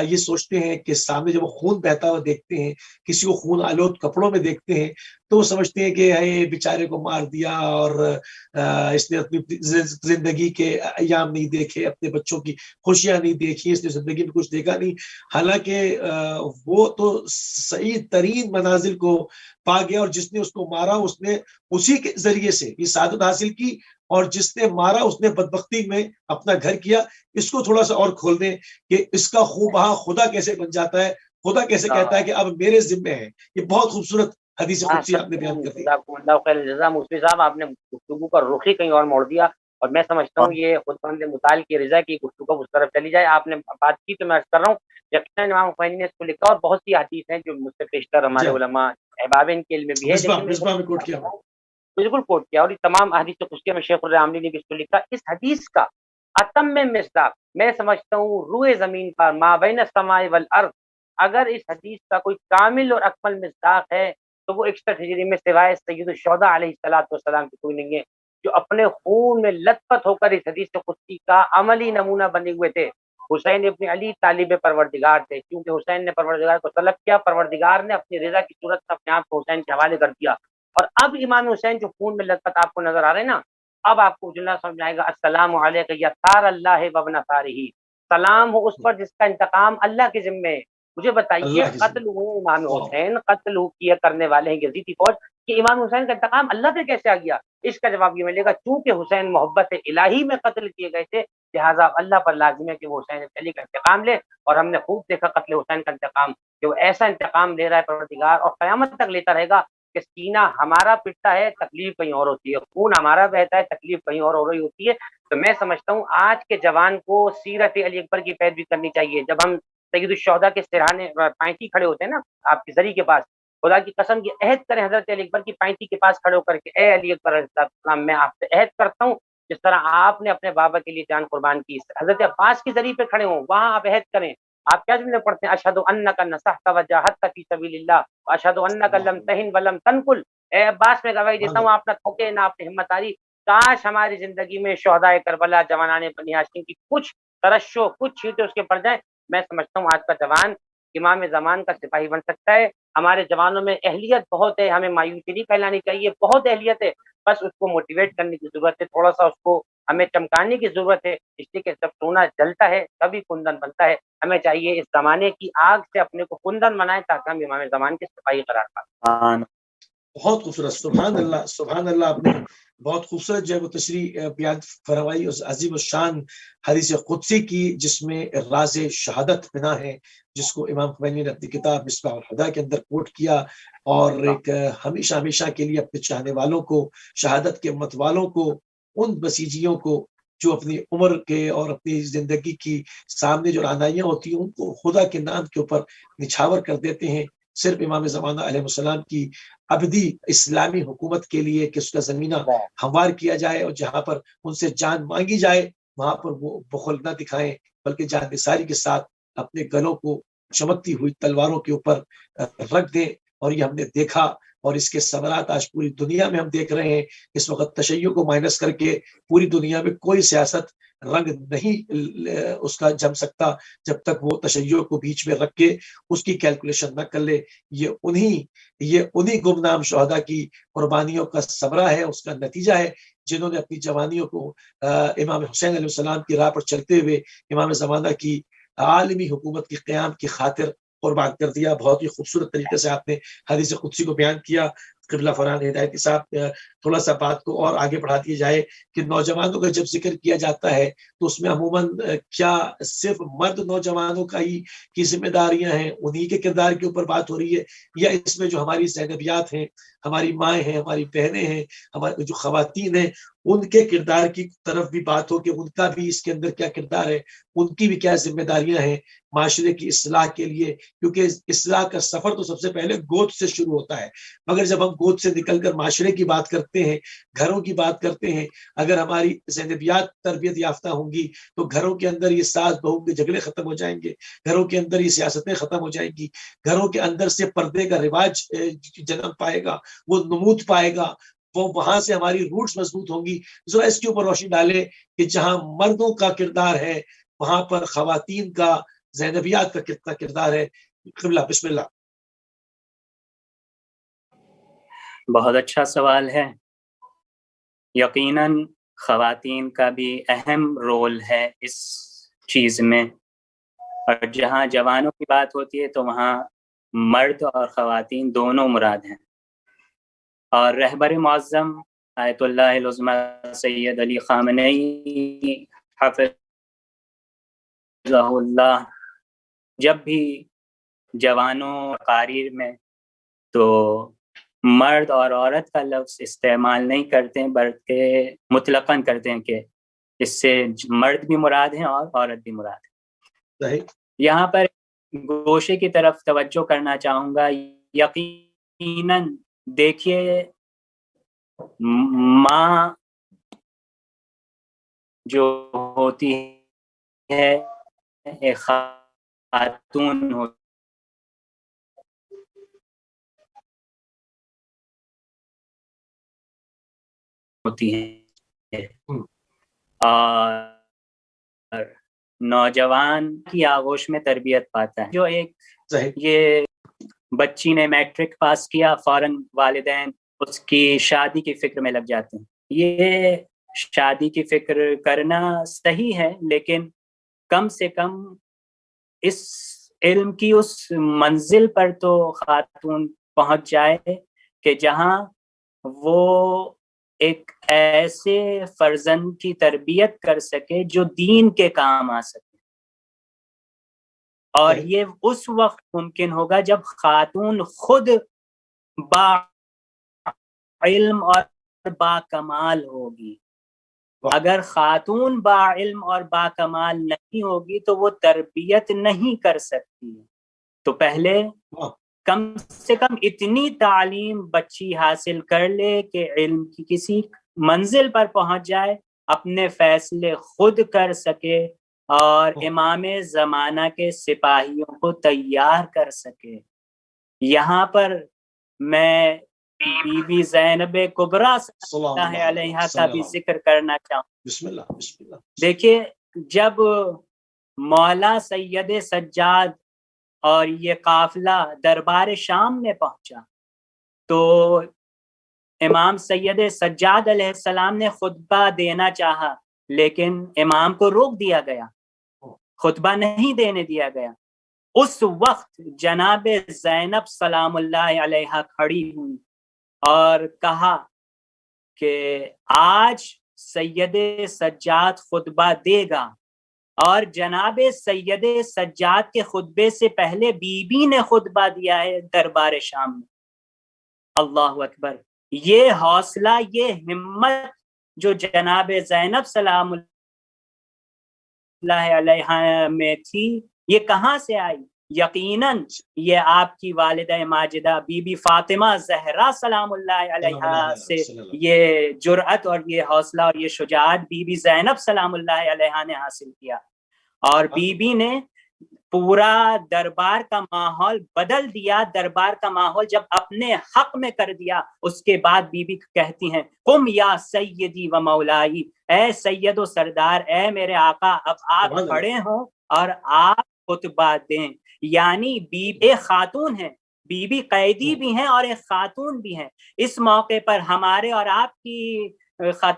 یہ سوچتے ہیں کہ سامنے جب وہ خون بہتا ہوا دیکھتے ہیں، کسی کو خون آلود کپڑوں میں دیکھتے ہیں، تو وہ سمجھتے ہیں کہ اے بیچارے کو مار دیا اور اس نے اپنی زندگی کے ایام نہیں دیکھے، اپنے بچوں کی خوشیاں نہیں دیکھی، اس نے زندگی میں کچھ دیکھا نہیں. حالانکہ وہ تو صحیح ترین منازل کو پا گیا، اور جس نے اس کو مارا اس نے اسی کے ذریعے سے یہ سعادت حاصل کی، اور جس نے مارا اس نے بدبختی میں اپنا گھر کیا. اس کو تھوڑا سا اور کھول دیں کہ اس کا خون بہا خدا کیسے بن جاتا ہے، خدا کیسے کہتا ہے کہ اب میرے ذمے ہے. یہ بہت خوبصورت حدیث قدسی آپ نے بیان کر دی. مفتی صاحب، آپ نے گفتگو کا رخ ہی کہیں اور موڑ دیا، اور میں سمجھتا ہوں یہ خود بند مطال کی رضا کی گفتگو اس طرف چلی جائے. آپ نے بات کی تو میں عرض کر رہا ہوں، یقیناً امام خمینی نے اس کو لکھا، اور بہت سی حدیث ہیں جو مجھ سے پیشتر ہمارے علماء احباب ان کے علم میں بھی ہے، مصباح میں کوٹ کیا بالکل کوٹ کیا، اور یہ تمام حدیث قدسیہ میں شیخ العاملی نے بھی اس کو لکھا. اس حدیث کا اتم مصداق میں سمجھتا ہوں روئے زمین پر ما بین السماء والارض، اگر اس حدیث کا کوئی کامل اور اکمل مصداق ہے تو وہ 61 ہجری میں سوائے سید الشہداء علیہ السلام کی کوئی نہیں ہے، جو اپنے خون میں لت پت ہو کر اس حدیث قدسی کا عملی نمونہ بنے ہوئے تھے. حسین ابن علی طالب پروردگار تھے، کیونکہ حسین نے پروردگار کو طلب کیا، پروردگار نے اپنی رضا کی صورت میں اپنے آپ کو حسین کے حوالے کر دیا. اور اب امام حسین جو خون میں لت پت آپ کو نظر آ رہے ہیں نا، اب آپ کو جملہ سمجھ آئے گا، السلام علیکہ یا ثار اللہ وابن ثارہ، سلام ہو اس پر جس کا انتقام اللہ کے ذمے ہے. مجھے بتائیے، قتل ہوئے امام حسین، قتل کیا کرنے والے ہیں یزیدی فوج، کہ امام حسین کا انتقام اللہ پہ کیسے آ گیا؟ اس کا جواب یہ ملے گا، چونکہ حسین محبت الہی میں قتل کیے گئے تھے، لہٰذا اللہ پر لازم ہے کہ وہ حسین علی کا انتقام لے. اور ہم نے خوب دیکھا قتل حسین کا انتقام، کہ وہ ایسا انتقام لے رہا ہے پروردگار، اور قیامت تک لیتا رہے گا، کہ سینہ ہمارا پٹتا ہے تکلیف کہیں اور ہوتی ہے، خون ہمارا بہتا ہے تکلیف کہیں اور ہو رہی ہوتی ہے. تو میں سمجھتا ہوں آج کے جوان کو سیرت علی اکبر کی پیروی کرنی چاہیے. جب ہم سید الشہداء کے سرہانے پینتی کھڑے ہوتے ہیں نا آپ کی زری کے پاس، خدا کی قسم کی عہد کریں حضرت علی اکبر کی پینتی کے پاس کھڑے ہو کر کے، اے علی اکبر علیہ السلام، میں آپ سے عہد کرتا ہوں جس طرح آپ نے اپنے بابا کے لیے جان قربان کی، حضرت عباس کی زری پہ کھڑے ہوں، وہاں آپ عہد کریں. آپ کیا جملے پڑھتے ہیں؟ اشہد انک نصحت وجاہدت فی سبیل اللہ واشہد انک لم تہن ولم تنکل. اے عباس، میں گواہی دیتا ہوں آپ نہ تھوکے نہ آپ نے ہمت آری. کاش ہماری زندگی میں شہداء کربلا، جوانان بنی ہاشم کی کچھ ترشو، کچھ چھینٹے اس کے پڑ جائیں. میں سمجھتا ہوں آج کا جوان امام زمان کا سپاہی بن سکتا ہے. ہمارے جوانوں میں اہلیت بہت ہے، ہمیں مایوسی نہیں پھیلانی چاہیے، بہت اہلیت ہے، بس اس کو موٹیویٹ کرنے کی ضرورت ہے، تھوڑا سا اس کو ہمیں چمکانے کی ضرورت ہے. اس لیے کہ جب سونا جلتا ہے تبھی کندن بنتا ہے. ہمیں چاہیے اس زمانے کی آگ سے اپنے کو کندن بنائیں تاکہ ہم امام زمان کے سپاہی قرار پائیں. بہت خوبصورت، سبحان اللہ سبحان اللہ. آپ نے بہت خوبصورت جو ہے وہ تشریح بیان فرمائی اس عظیم الشان حدیث قدسی کی، جس میں راز شہادت بنا ہے، جس کو امام خمینی نے اپنی کتاب مصباح الہدیٰ کے اندر کوٹ کیا، اور ایک ہمیشہ ہمیشہ کے لیے اپنے چاہنے والوں کو، شہادت کے امت والوں کو، ان بسیجیوں کو جو اپنی عمر کے اور اپنی زندگی کی سامنے جو رہنائیاں ہوتی ہیں ان کو خدا کے نام کے اوپر نچھاور کر دیتے ہیں، صرف امام زمانہ علیہ السلام کی ابدی اسلامی حکومت کے لیے کہ اس کا زمینہ ہموار کیا جائے، اور جہاں پر ان سے جان مانگی جائے وہاں پر وہ بخل نہ دکھائیں، بلکہ جان نثاری کے ساتھ اپنے گلوں کو چمکتی ہوئی تلواروں کے اوپر رکھ دیں. اور یہ ہم نے دیکھا، اور اس کے ثمرات آج پوری دنیا میں ہم دیکھ رہے ہیں. اس وقت تشیع کو مائنس کر کے پوری دنیا میں کوئی سیاست رنگ نہیں اس کا جم سکتا جب تک وہ تشیع کو بیچ میں رکھ کے اس کی کیلکولیشن نہ کر لے. یہ انہی گمنام شہداء کی قربانیوں کا ثمرہ ہے، اس کا نتیجہ ہے، جنہوں نے اپنی جوانیوں کو امام حسین علیہ السلام کی راہ پر چلتے ہوئے امام زمانہ کی عالمی حکومت کی قیام کی خاطر قربان کر دیا. بہت ہی خوبصورت طریقے سے آپ نے حدیث قدسی کو بیان کیا. قبلہ فرحان ہدایتی صاحب، تھوڑا سا بات کو اور آگے بڑھا دیا جائے کہ نوجوانوں کا جب ذکر کیا جاتا ہے تو اس میں عموماً کیا صرف مرد نوجوانوں کا ہی کی ذمہ داریاں ہیں، انہی کے کردار کے اوپر بات ہو رہی ہے، یا اس میں جو ہماری زینبیات ہیں، ہماری مائیں ہیں، ہماری بہنیں ہیں، ہماری جو خواتین ہیں، ان کے کردار کی طرف بھی بات ہو کہ ان کا بھی اس کے اندر کیا کردار ہے، ان کی بھی کیا ذمہ داریاں ہیں معاشرے کی اصلاح کے لیے؟ کیونکہ اصلاح کا سفر تو سب سے پہلے گود سے شروع ہوتا ہے، مگر جب ہم گود سے نکل کر معاشرے کی بات کرتے ہیں، گھروں کی بات کرتے ہیں، اگر ہماری زینبیات تربیت یافتہ ہوں گی تو گھروں کے اندر یہ ساس بہو کے جھگڑے ختم ہو جائیں گے، گھروں کے اندر یہ سیاستیں ختم ہو جائیں گی، گھروں کے اندر سے پردے کا رواج جنم پائے گا، وہ نمود پائے گا، وہ وہاں سے ہماری روٹس مضبوط ہوں گی. ذرا اس کے اوپر روشنی ڈالے کہ جہاں مردوں کا کردار ہے وہاں پر خواتین کا، زینبیات کا کتنا کردار ہے. قبلہ بسم اللہ. بہت اچھا سوال ہے. یقیناً خواتین کا بھی اہم رول ہے اس چیز میں، اور جہاں جوانوں کی بات ہوتی ہے تو وہاں مرد اور خواتین دونوں مراد ہیں. اور رہبر معظم آیت اللہ العظمی سید علی خامنئی حفظہ اللہ جب بھی جوانوں تقاریر میں تو مرد اور عورت کا لفظ استعمال نہیں کرتے ہیں، بلکہ مطلقاً کرتے ہیں کہ اس سے مرد بھی مراد ہیں اور عورت بھی مراد ہے. یہاں پر گوشے کی طرف توجہ کرنا چاہوں گا. یقیناً دیکھیے، ماں جو ہوتی ہے ایک خاتون ہوتی ہے، اور نوجوان کی آغوش میں تربیت پاتا ہے. جو ایک یہ بچی نے میٹرک پاس کیا، فوراً والدین اس کی شادی کی فکر میں لگ جاتے ہیں. یہ شادی کی فکر کرنا صحیح ہے، لیکن کم سے کم اس علم کی اس منزل پر تو خاتون پہنچ جائے کہ جہاں وہ ایک ایسے فرزند کی تربیت کر سکے جو دین کے کام آ سکے. اور یہ اس وقت ممکن ہوگا جب خاتون خود با علم اور با کمال ہوگی. اگر خاتون با علم اور با کمال نہیں ہوگی تو وہ تربیت نہیں کر سکتی. تو پہلے کم سے کم اتنی تعلیم بچی حاصل کر لے کہ علم کی کسی منزل پر پہنچ جائے، اپنے فیصلے خود کر سکے اور امام زمانہ کے سپاہیوں کو تیار کر سکے. یہاں پر میں بی بی زینب کبریٰ صلی اللہ علیہ کا بھی ذکر کرنا چاہوں. بسم اللہ بسم اللہ. دیکھیے، جب مولا سید سجاد اور یہ قافلہ دربار شام میں پہنچا تو امام سید سجاد علیہ السلام نے خطبہ دینا چاہا، لیکن امام کو روک دیا گیا، خطبہ نہیں دینے دیا گیا. اس وقت جناب زینب سلام اللہ علیہ کھڑی ہوئی اور کہا کہ آج سید سجاد خطبہ دے گا، اور جناب سید سجاد کے خطبے سے پہلے بی بی نے خطبہ دیا ہے دربار شام میں. اللہ اکبر. یہ حوصلہ، یہ ہمت جو جناب زینب سلام اللہ علیہ میں تھی، یہ کہاں سے آئی؟ یقیناً یہ آپ کی والدہ ماجدہ بی بی فاطمہ زہرا سلام اللہ علیہ سے یہ جرأت اور یہ حوصلہ اور یہ شجاعت بی بی زینب سلام اللہ علیہ نے حاصل کیا. اور بی بی نے پورا دربار کا ماحول بدل دیا. دربار کا ماحول جب اپنے حق میں کر دیا، اس کے بعد بی بی کہتی ہیں قم یا سیدی و مولائی، اے سید و سردار، اے میرے آقا، اب آپ کھڑے ہوں اور آپ خطبہ دیں. یعنی بی بی خاتون ہیں، بی بی قیدی بھی ہیں اور ایک خاتون بھی ہیں. اس موقع پر ہمارے اور آپ کی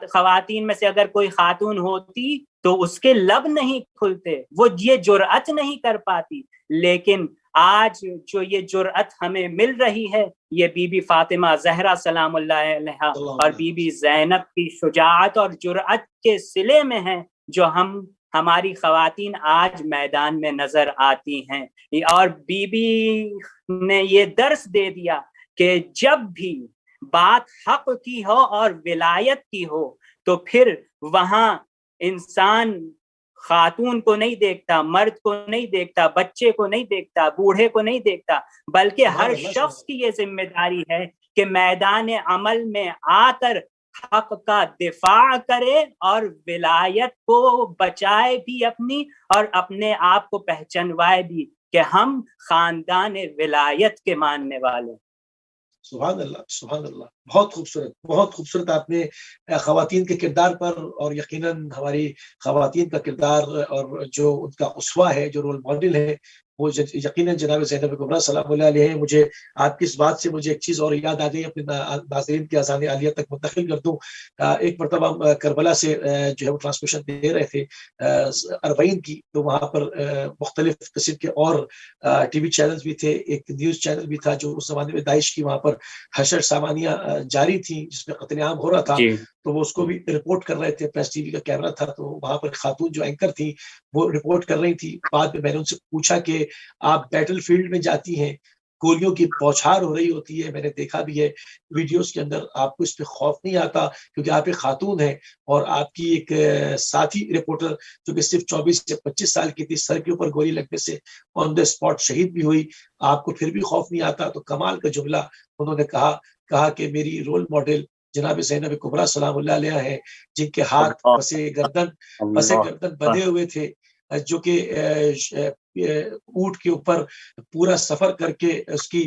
خواتین میں سے اگر کوئی خاتون ہوتی تو اس کے لب نہیں کھلتے، وہ یہ جرأت نہیں کر پاتی. لیکن آج جو یہ جرأت ہمیں مل رہی ہے، یہ بی بی فاطمہ زہرا سلام اللہ علیہا اور بی بی زینب کی شجاعت اور جرأت کے صلے میں ہے، جو ہماری خواتین آج میدان میں نظر آتی ہیں. اور بی بی نے یہ درس دے دیا کہ جب بھی بات حق کی ہو اور ولایت کی ہو تو پھر وہاں انسان خاتون کو نہیں دیکھتا، مرد کو نہیں دیکھتا، بچے کو نہیں دیکھتا، بوڑھے کو نہیں دیکھتا، بلکہ ہر شخص کی یہ ذمہ داری ہے کہ میدان عمل میں آ کر حق کا دفاع کرے اور ولایت کو بچائے بھی اپنی، اور اپنے آپ کو پہچانوائے بھی کہ ہم خاندان ولایت کے ماننے والے. سبحان اللہ سبحان اللہ، بہت خوبصورت آپ نے خواتین کے کردار پر، اور یقیناً ہماری خواتین کا کردار اور جو ان کا اسوہ ہے، جو رول ماڈل ہے، وہ یقیناً جناب زینب کبریٰ سلام اللہ علیہ ہیں۔ مجھے آپ کی اس بات سے مجھے ایک چیز اور یاد آ گئی، اپنے ناظرین کی اذان عالیہ تک منتقل کر دوں۔ ایک مرتبہ کربلا سے جو ہے وہ ٹرانسمیشن دے رہے تھے اربعین کی، تو وہاں پر مختلف قسم کے اور ٹی وی چینلز بھی تھے، ایک نیوز چینل بھی تھا جو اس زمانے میں داعش کی وہاں پر حشر سامانیاں جاری تھیں جس میں قتل عام ہو رہا تھا، تو وہ اس کو بھی رپورٹ کر رہے تھے، پریس ٹی وی کا کیمرہ تھا، تو وہاں پر خاتون جو اینکر تھی وہ رپورٹ کر رہی تھی۔ بعد میں نے ان سے پوچھا کہ آپ بیٹل فیلڈ میں جاتی ہیں، گولیوں کی بوچھار ہو رہی ہوتی ہے، میں نے دیکھا بھی ہے ویڈیوز کے اندر، آپ کو اس پہ خوف نہیں آتا؟ کیونکہ آپ ایک خاتون ہیں اور آپ کی ایک ساتھی رپورٹر جو کہ صرف 24 یا 25 سال کی تھی، سر کے اوپر گولی لگنے سے آن دا اسپاٹ شہید بھی ہوئی، آپ کو پھر بھی خوف نہیں آتا؟ تو کمال کا جملہ انہوں نے کہا کہ میری رول ماڈل جناب زینب کبریٰ سلام اللہ علیہ ہے، جن کے ہاتھ پسے گردن بندھے ہوئے تھے، جو کہ اونٹ کے اوپر پورا سفر کر کے اس کی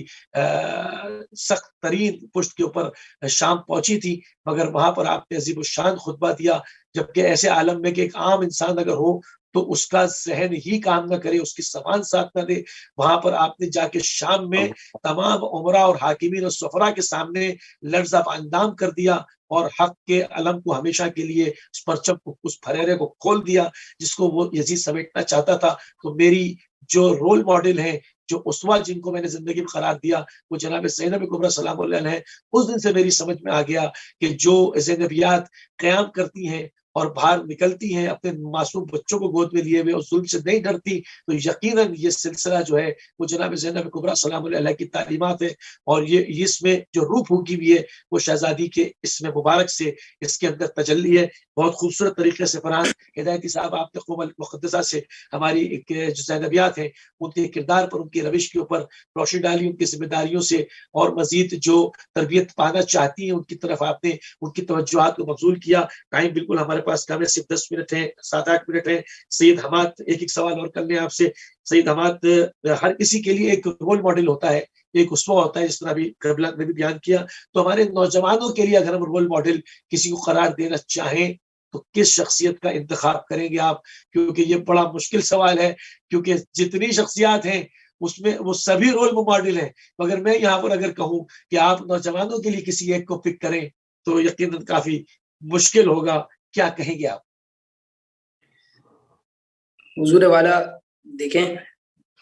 سخت ترین پشت کے اوپر شام پہنچی تھی، مگر وہاں پر آپ نے عظیم الشان خطبہ دیا، جبکہ ایسے عالم میں کہ ایک عام انسان اگر ہو تو اس کا ذہن ہی کام نہ کرے، اس کی زبان ساتھ نہ دے، وہاں پر آپ نے جا کے شام میں تمام عمرا اور حاکمین اور سفرا کے سامنے لرز آف اندام کر دیا، اور حق کے علم کو ہمیشہ کے لیے اس پرچم کو، اس پھریرے کو کھول دیا جس کو وہ یزید سمیٹنا چاہتا تھا۔ تو میری جو رول ماڈل ہے، جو اسوہ جن کو میں نے زندگی میں قرار دیا، وہ جناب زینب کبریٰ سلام اللہ علیہ ہے۔ اس دن سے میری سمجھ میں آ گیا کہ جو زینبیات قیام کرتی ہیں اور باہر نکلتی ہیں اپنے معصوم بچوں کو گود میں لیے ہوئے اور ظلم سے نہیں ڈرتی، تو یقیناً یہ سلسلہ جو ہے وہ جناب زینب کبریٰ سلام اللہ علیہ کی تعلیمات ہے، اور یہ اس میں جو روح پھونکی ہوئی ہے وہ شہزادی کے اسم مبارک سے اس کے اندر تجلی ہے۔ بہت خوبصورت طریقے سے فرحان ہدایتی صاحب آپ نے خوب مقدسہ سے ہماری جو زینبیات ہیں ان کے کردار پر، ان کی روش کے اوپر روشنی ڈالی، ان کی ذمہ داریوں سے، اور مزید جو تربیت پانا چاہتی ہیں ان کی طرف آپ نے ان کی توجہات کو مبذول کیا۔ ٹائم بالکل ہمارے پاس کم ہے، صرف 10 منٹ ہیں، 7-8 منٹ ہیں۔ سید حماد ایک سوال اور کر لیں آپ سے۔ سید حماد، ہر کسی کے لیے ایک رول ماڈل ہوتا ہے، ایک اسوہ ہوتا ہے، جس طرح ابھی کربلا نے بھی بیان کیا، تو ہمارے نوجوانوں کے لیے اگر ہم رول ماڈل کسی کو قرار دینا چاہیں تو کس شخصیت کا انتخاب کریں گے آپ؟ کیونکہ یہ بڑا مشکل سوال ہے، کیونکہ جتنی شخصیات ہیں اس میں وہ سبھی رول ماڈل ہیں، مگر میں یہاں پر اگر کہوں کہ آپ نوجوانوں کے لیے کسی ایک کو پک کریں تو یقیناً کافی مشکل ہوگا، کیا کہیں گے آپ؟ حضور والا دیکھیں،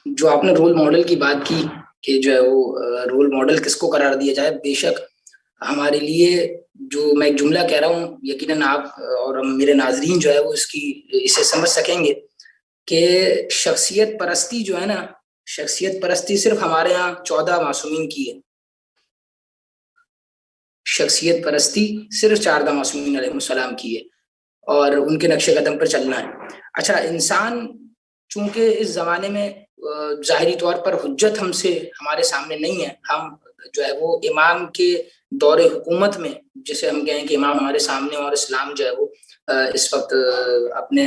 جو آپ نے رول ماڈل کی بات کی کہ جو ہے وہ رول ماڈل کس کو قرار دیا جائے، بے شک ہمارے لیے جو میں ایک جملہ کہہ رہا ہوں، یقیناً آپ اور میرے ناظرین جو ہے وہ اسے سمجھ سکیں گے کہ شخصیت پرستی جو ہے نا، شخصیت پرستی صرف ہمارے ہاں 14 معصومین کی ہے، شخصیت پرستی صرف 14 معصومین علیہ السلام کی ہے، اور ان کے نقش قدم پر چلنا ہے۔ اچھا، انسان چونکہ اس زمانے میں ظاہری طور پر حجت ہمارے سامنے نہیں ہے، ہم جو ہے وہ امام کے دور حکومت میں، جسے ہم کہیں کہ امام ہمارے سامنے اور اسلام جو ہے وہ اس وقت اپنے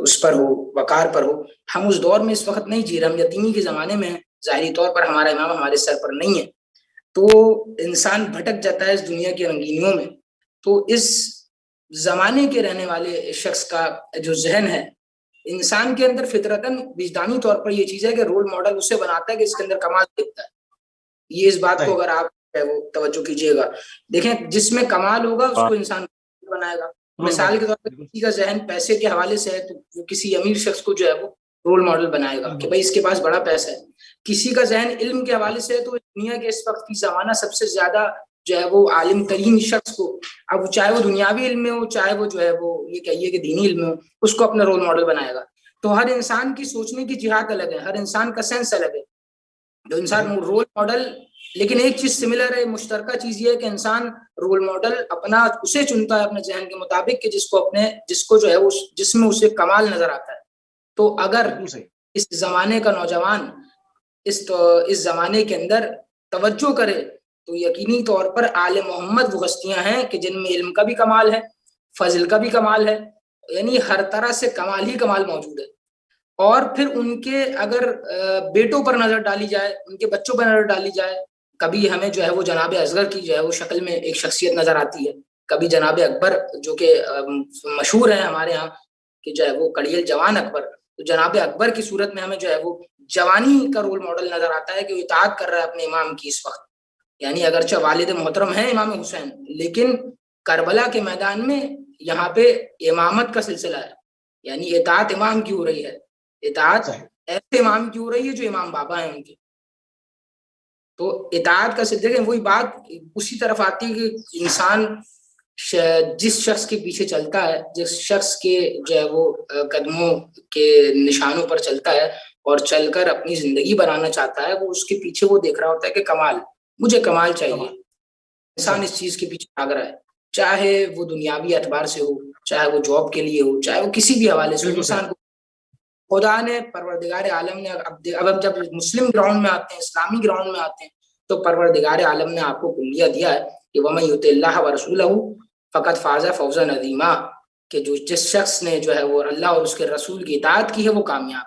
اس پر ہو، وقار پر ہو، ہم اس دور میں اس وقت نہیں جی رہے، ہم یتیمی کے زمانے میں ہیں، ظاہری طور پر ہمارا امام ہمارے سر پر نہیں ہے، تو انسان بھٹک جاتا ہے اس دنیا کی رنگینیوں میں۔ تو اس زمانے کے رہنے والے شخص کا جو ذہن ہے، انسان کے اندر فطرتاً وجدانی طور پر یہ چیز ہے کہ رول ماڈل اسے بناتا ہے کہ اس کے اندر کمال دیکھتا ہے۔ یہ اس بات کو اگر آپ وہ توجہ کیجئے گا، دیکھیں جس میں کمال ہوگا اس کو انسان بنائے گا۔ مثال کے طور پر کسی کا ذہن پیسے کے حوالے سے ہے تو وہ کسی امیر شخص کو جو ہے وہ رول ماڈل بنائے گا کہ بھائی اس کے پاس بڑا پیسہ ہے۔ کسی کا ذہن علم کے حوالے سے ہے تو دنیا کے اس وقت کی زمانہ سب سے زیادہ جو ہے وہ عالم ترین شخص کو، اب چاہے وہ دنیاوی علم میں ہو، چاہے وہ جو ہے وہ یہ کہیے کہ دینی علم میں ہو، اس کو اپنا رول ماڈل بنائے گا۔ تو ہر انسان کی سوچنے کی جہات الگ ہے، ہر انسان کا سینس الگ ہے، جو انسان رول ماڈل، لیکن ایک چیز سملر ہے، مشترکہ چیز یہ ہے کہ انسان رول ماڈل اپنا اسے چنتا ہے اپنے ذہن کے مطابق کہ جس کو جو ہے جس میں اسے کمال نظر آتا ہے۔ تو اگر اس زمانے کا نوجوان اس زمانے کے اندر توجہ کرے تو یقینی طور پر آل محمد وہ ہستیاں ہیں کہ جن میں علم کا بھی کمال ہے، فضل کا بھی کمال ہے، یعنی ہر طرح سے کمال ہی کمال موجود ہے۔ اور پھر ان کے اگر بیٹوں پر نظر ڈالی جائے، ان کے بچوں پر نظر ڈالی جائے کبھی ہمیں جو ہے وہ جناب اصغر کی جو ہے وہ شکل میں ایک شخصیت نظر آتی ہے، کبھی جناب اکبر جو کہ مشہور ہیں ہمارے ہاں کہ جو ہے وہ کڑیل جوان اکبر، تو جناب اکبر کی صورت میں ہمیں جو ہے وہ جوانی کا رول ماڈل نظر آتا ہے کہ وہ اطاعت کر رہا ہے اپنے امام کی اس وقت. یعنی اگرچہ والد محترم ہیں امام حسین، لیکن کربلا کے میدان میں یہاں پہ امامت کا سلسلہ ہے، یعنی اطاعت امام کی ہو رہی ہے، اطاعت ایسے امام کی ہو رہی ہے جو امام بابا ہیں ان کے. تو اطاعت کا سلسلہ، وہی بات اسی طرف آتی ہے کہ انسان جس شخص کے پیچھے چلتا ہے، جس شخص کے جو ہے وہ قدموں کے نشانوں پر چلتا ہے اور چل کر اپنی زندگی بنانا چاہتا ہے، وہ اس کے پیچھے وہ دیکھ رہا ہوتا ہے کہ کمال، مجھے کمال چاہیے. انسان اس چیز کے پیچھے بھاگ رہا ہے، چاہے وہ دنیاوی اعتبار سے ہو، چاہے وہ جاب کے لیے ہو، چاہے وہ کسی بھی حوالے سے. انسان کو خدا نے، پروردگار عالم نے، اب ہم جب مسلم گراؤنڈ میں آتے ہیں، اسلامی گراؤنڈ میں آتے ہیں، تو پروردگار عالم نے آپ کو کلیہ دیا ہے کہ وَمَن يُطِعِ اللَّهَ وَرَسُولَهُ فَقَدْ فَازَ فَوْزًا عَظِیمًا، کہ جو جس شخص نے جو ہے وہ اللہ اور اس کے رسول کی اطاعت کی ہے وہ کامیاب.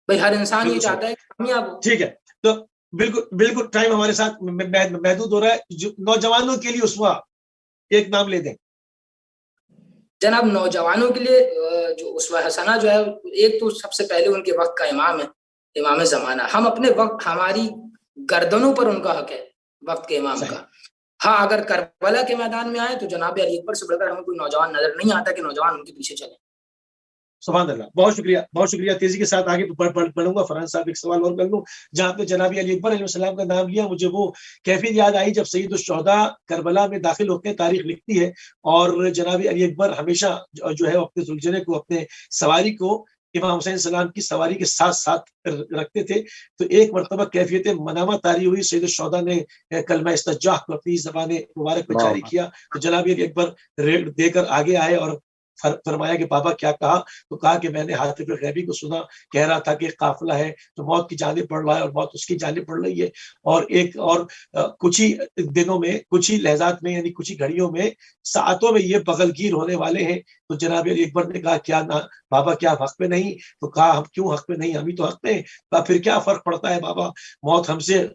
بھائی ہر انسان یہ چاہتا ہے کہ کامیاب ہو. ٹھیک ہے، تو بالکل ٹائم ہمارے ساتھ محدود ہو رہا ہے. جو نوجوانوں کے لیے اسوہ ایک نام لے دیں. جناب نوجوانوں کے لیے جو اسوہ حسنہ جو ہے، ایک تو سب سے پہلے ان کے وقت کا امام ہے، امام زمانہ. ہم اپنے وقت، ہماری گردنوں پر ان کا حق ہے وقت کے امام کا. ہاں اگر کربلا کے میدان میں آئے تو جناب علی اکبر سے بڑھ کر ہمیں کوئی نوجوان نظر نہیں آتا کہ نوجوان ان کے پیچھے چلے. سبحان اللہ، بہت شکریہ، بہت شکریہ. تیزی کے ساتھ آگے بڑھوں گا. فرحان صاحب ایک سوال اور کر لوں. جہاں پہ جناب علی اکبر علیہ السلام کا نام لیا، مجھے وہ کیفیت یاد آئی جب سید الشہداء کربلا میں داخل ہوتے ہیں، تاریخ لکھتی ہے، اور جناب علی اکبر ہمیشہ جو ہے اپنے زلجنے کو، اپنے سواری کو امام حسین السلام کی سواری کے ساتھ ساتھ رکھتے تھے. تو ایک مرتبہ کیفیت منامہ طاری ہوئی، سید الشہداء نے کلمہ استنجاہ کو اپنی زبان مبارک پہ جاری کیا. تو جناب علی اکبر ریٹ دے کر آگے آئے اور فرمایا کہ بابا کیا کہا؟ تو کہا کہ میں نے حاطب غیبی کو سنا، کہہ رہا تھا کہ قافلہ ہے تو موت کی جانب بڑھ رہا ہے اور موت اس کی جانب بڑھ رہی ہے، اور ایک اور کچھ ہی دنوں میں، کچھ ہی لحظات میں، یعنی کچھ ہی گھڑیوں میں، ساعتوں میں یہ بغل گیر ہونے والے ہیں. تو جناب علی اکبر نے کہا کیا بابا کیا حق میں نہیں؟ تو کہا ہم کیوں حق میں نہیں، ہم ہی تو حق میں. کہا پھر کیا فرق پڑتا ہے بابا، موت ہم سے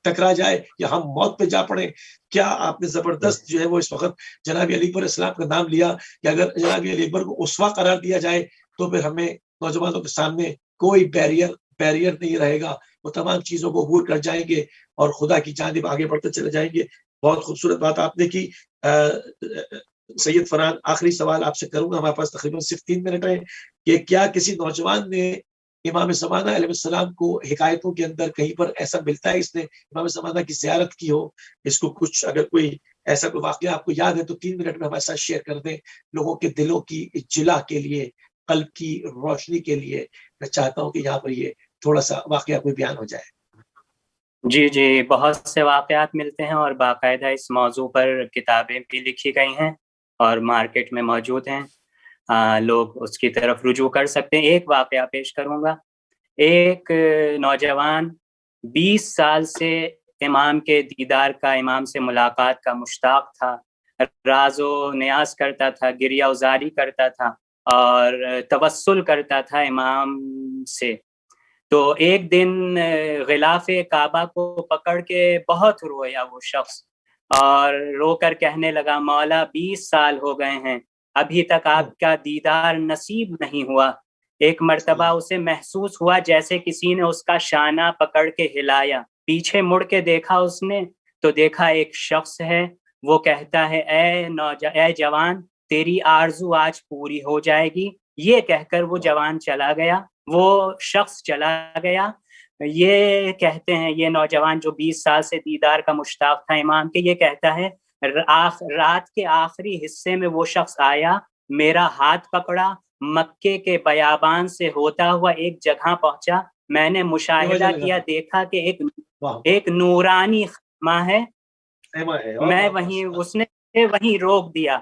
ٹکرا جائے یا ہم موت پہ جا پڑے. کیا آپ نے زبردست جو ہے وہ اس وقت جناب علی اکبر اسلام کا نام لیا کہ اگر جناب علی اکبر کو اسوہ قرار دیا جائے تو پھر ہمیں نوجوانوں کے سامنے کوئی بیریئر نہیں رہے گا. وہ تمام چیزوں کو عبور کر جائیں گے اور خدا کی جانب آگے بڑھتے چلے جائیں گے. بہت خوبصورت بات آپ نے کی. سید فرحان، آخری سوال آپ سے کروں گا، ہمارے پاس تقریباً صرف 3 منٹ ہیں، کہ کیا کسی نوجوان نے امام زمانہ علیہ السلام کو حکایتوں کے اندر کہیں پر ایسا ملتا ہے اس نے امام زمانہ کی زیارت کی ہو؟ اس کو کچھ اگر کوئی ایسا کوئی واقعہ آپ کو یاد ہے تو 3 منٹ میں ہمارے ساتھ شیئر کر دیں. لوگوں کے دلوں کی جلا کے لیے، قلب کی روشنی کے لیے میں چاہتا ہوں کہ یہاں پر یہ تھوڑا سا واقعہ کوئی بیان ہو جائے. جی، بہت سے واقعات ملتے ہیں اور باقاعدہ اس موضوع پر کتابیں بھی لکھی گئی ہیں اور مارکیٹ میں موجود ہیں، لوگ اس کی طرف رجوع کر سکتے ہیں. ایک واقعہ پیش کروں گا. ایک نوجوان 20 سال سے امام کے دیدار کا، امام سے ملاقات کا مشتاق تھا، راز و نیاز کرتا تھا، گریہ ازاری کرتا تھا اور توسل کرتا تھا امام سے. تو ایک دن غلاف کعبہ کو پکڑ کے بہت رویا وہ شخص، اور رو کر کہنے لگا، مولا 20 سال ہو گئے ہیں، ابھی تک آپ کا دیدار نصیب نہیں ہوا. ایک مرتبہ اسے محسوس ہوا جیسے کسی نے اس کا شانہ پکڑ کے ہلایا. پیچھے مڑ کے دیکھا اس نے تو دیکھا ایک شخص ہے، وہ کہتا ہے اے جوان، تیری آرزو آج پوری ہو جائے گی. یہ کہہ کر وہ جوان چلا گیا، وہ شخص چلا گیا. یہ کہتے ہیں، یہ نوجوان جو 20 سال سے دیدار کا مشتاق تھا امام کے، یہ کہتا ہے رات کے آخری حصے میں وہ شخص آیا، میرا ہاتھ پکڑا، مکے کے بیابان سے ہوتا ہوا ایک جگہ پہنچا. میں نے مشاہدہ کیا، دیکھا کہ ایک نورانی خیمہ ہے. میں اس نے وہیں روک دیا.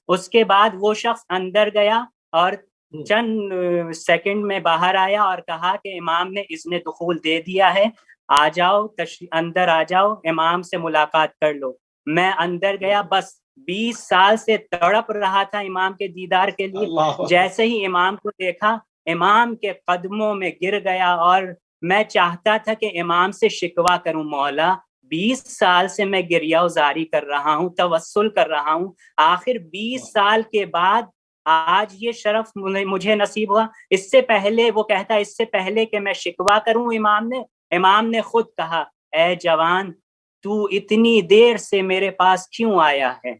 اس کے بعد وہ شخص اندر گیا اور چند سیکنڈ میں باہر آیا اور کہا کہ امام نے اذن دخول دے دیا ہے، آ جاؤ، اندر آ جاؤ، امام سے ملاقات کر لو. میں اندر گیا، بس 20 سال سے تڑپ رہا تھا امام کے دیدار کے لیے. جیسے ہی امام کو دیکھا، امام کے قدموں میں گر گیا اور میں چاہتا تھا کہ امام سے شکوہ کروں، مولا 20 سال سے میں گریہ زاری کر رہا ہوں، توسل کر رہا ہوں، آخر 20 سال کے بعد آج یہ شرف مجھے نصیب ہوا۔ اس سے پہلے وہ کہتا ہے اس سے پہلے کہ میں شکوہ کروں امام نے خود کہا اے جوان تو اتنی دیر سے میرے پاس کیوں آیا ہے؟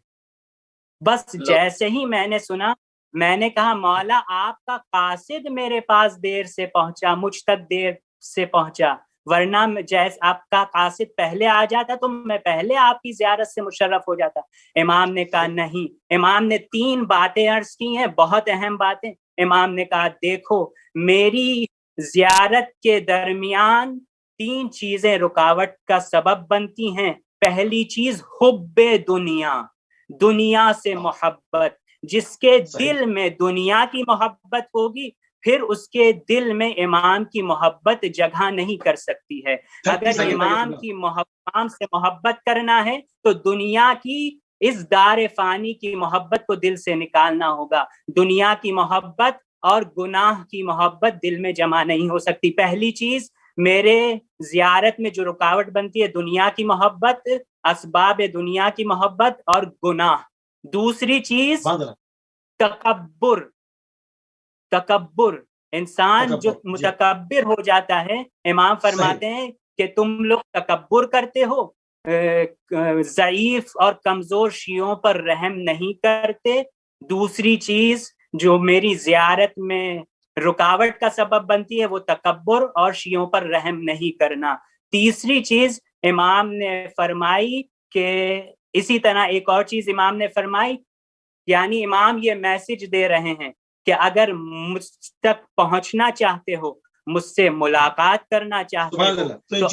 بس جیسے ہی میں نے سنا میں نے کہا مولا آپ کا قاصد میرے پاس دیر سے پہنچا، مجھ تک دیر سے پہنچا، ورنہ جیسے آپ کا قاصد پہلے آ جاتا تو میں پہلے آپ کی زیارت سے مشرف ہو جاتا۔ امام نے کہا نہیں، امام نے 3 باتیں عرض کی ہیں، بہت اہم باتیں۔ امام نے کہا دیکھو میری زیارت کے درمیان 3 چیزیں رکاوٹ کا سبب بنتی ہیں۔ پہلی چیز حب دنیا سے محبت، جس کے دل میں دنیا کی محبت ہوگی پھر اس کے دل میں امام کی محبت جگہ نہیں کر سکتی ہے۔ اگر امام سے محبت کرنا ہے تو دنیا کی اس دار فانی کی محبت کو دل سے نکالنا ہوگا۔ دنیا کی محبت اور گناہ کی محبت دل میں جمع نہیں ہو سکتی۔ پہلی چیز میرے زیارت میں جو رکاوٹ بنتی ہے دنیا کی محبت، اسباب دنیا کی محبت اور گناہ۔ دوسری چیز تکبر، انسان جو متکبر ہو جاتا ہے، امام فرماتے ہیں کہ تم لوگ تکبر کرتے ہو، ضعیف اور کمزور شیعوں پر رحم نہیں کرتے۔ دوسری چیز جو میری زیارت میں رکاوٹ کا سبب بنتی ہے وہ تکبر اور شیعوں پر رحم نہیں کرنا۔ تیسری چیز امام نے فرمائی کہ اسی طرح ایک اور چیز امام نے فرمائی، یعنی امام یہ میسج دے رہے ہیں کہ اگر مجھ تک پہنچنا چاہتے ہو، مجھ سے ملاقات کرنا چاہتے ہو تو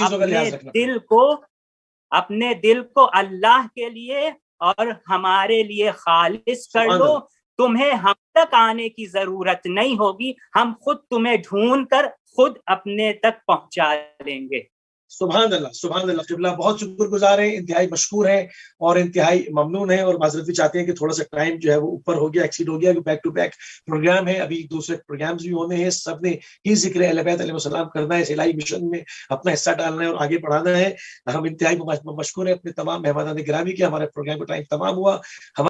اپنے دل کو اللہ کے لیے اور ہمارے لیے خالص کر لو۔ تمہیں ہم تک آنے کی ضرورت نہیں ہوگی، ہم خود تمہیں ڈھونڈ کر خود اپنے تک پہنچا لیں گے۔ سبحان اللہ، سبحان اللہ۔ قبلہ بہت شکر گزار ہیں، انتہائی مشکور ہیں اور انتہائی ممنون ہیں، اور معذرت بھی چاہتے ہیں کہ تھوڑا سا ٹائم جو ہے وہ اوپر ہو گیا، ایکسیڈ ہو گیا، کہ بیک ٹو بیک پروگرام ہے، ابھی دوسرے پروگرامز بھی ہونے ہیں، سب نے ہی ذکر اہل بیت علیہ السلام کرنا ہے، اس الہی مشن میں اپنا حصہ ڈالنا ہے اور آگے بڑھانا ہے۔ ہم انتہائی مشکور ہیں اپنے تمام مہمانان گرامی کے، ہمارے پروگرام کا ٹائم تمام ہوا۔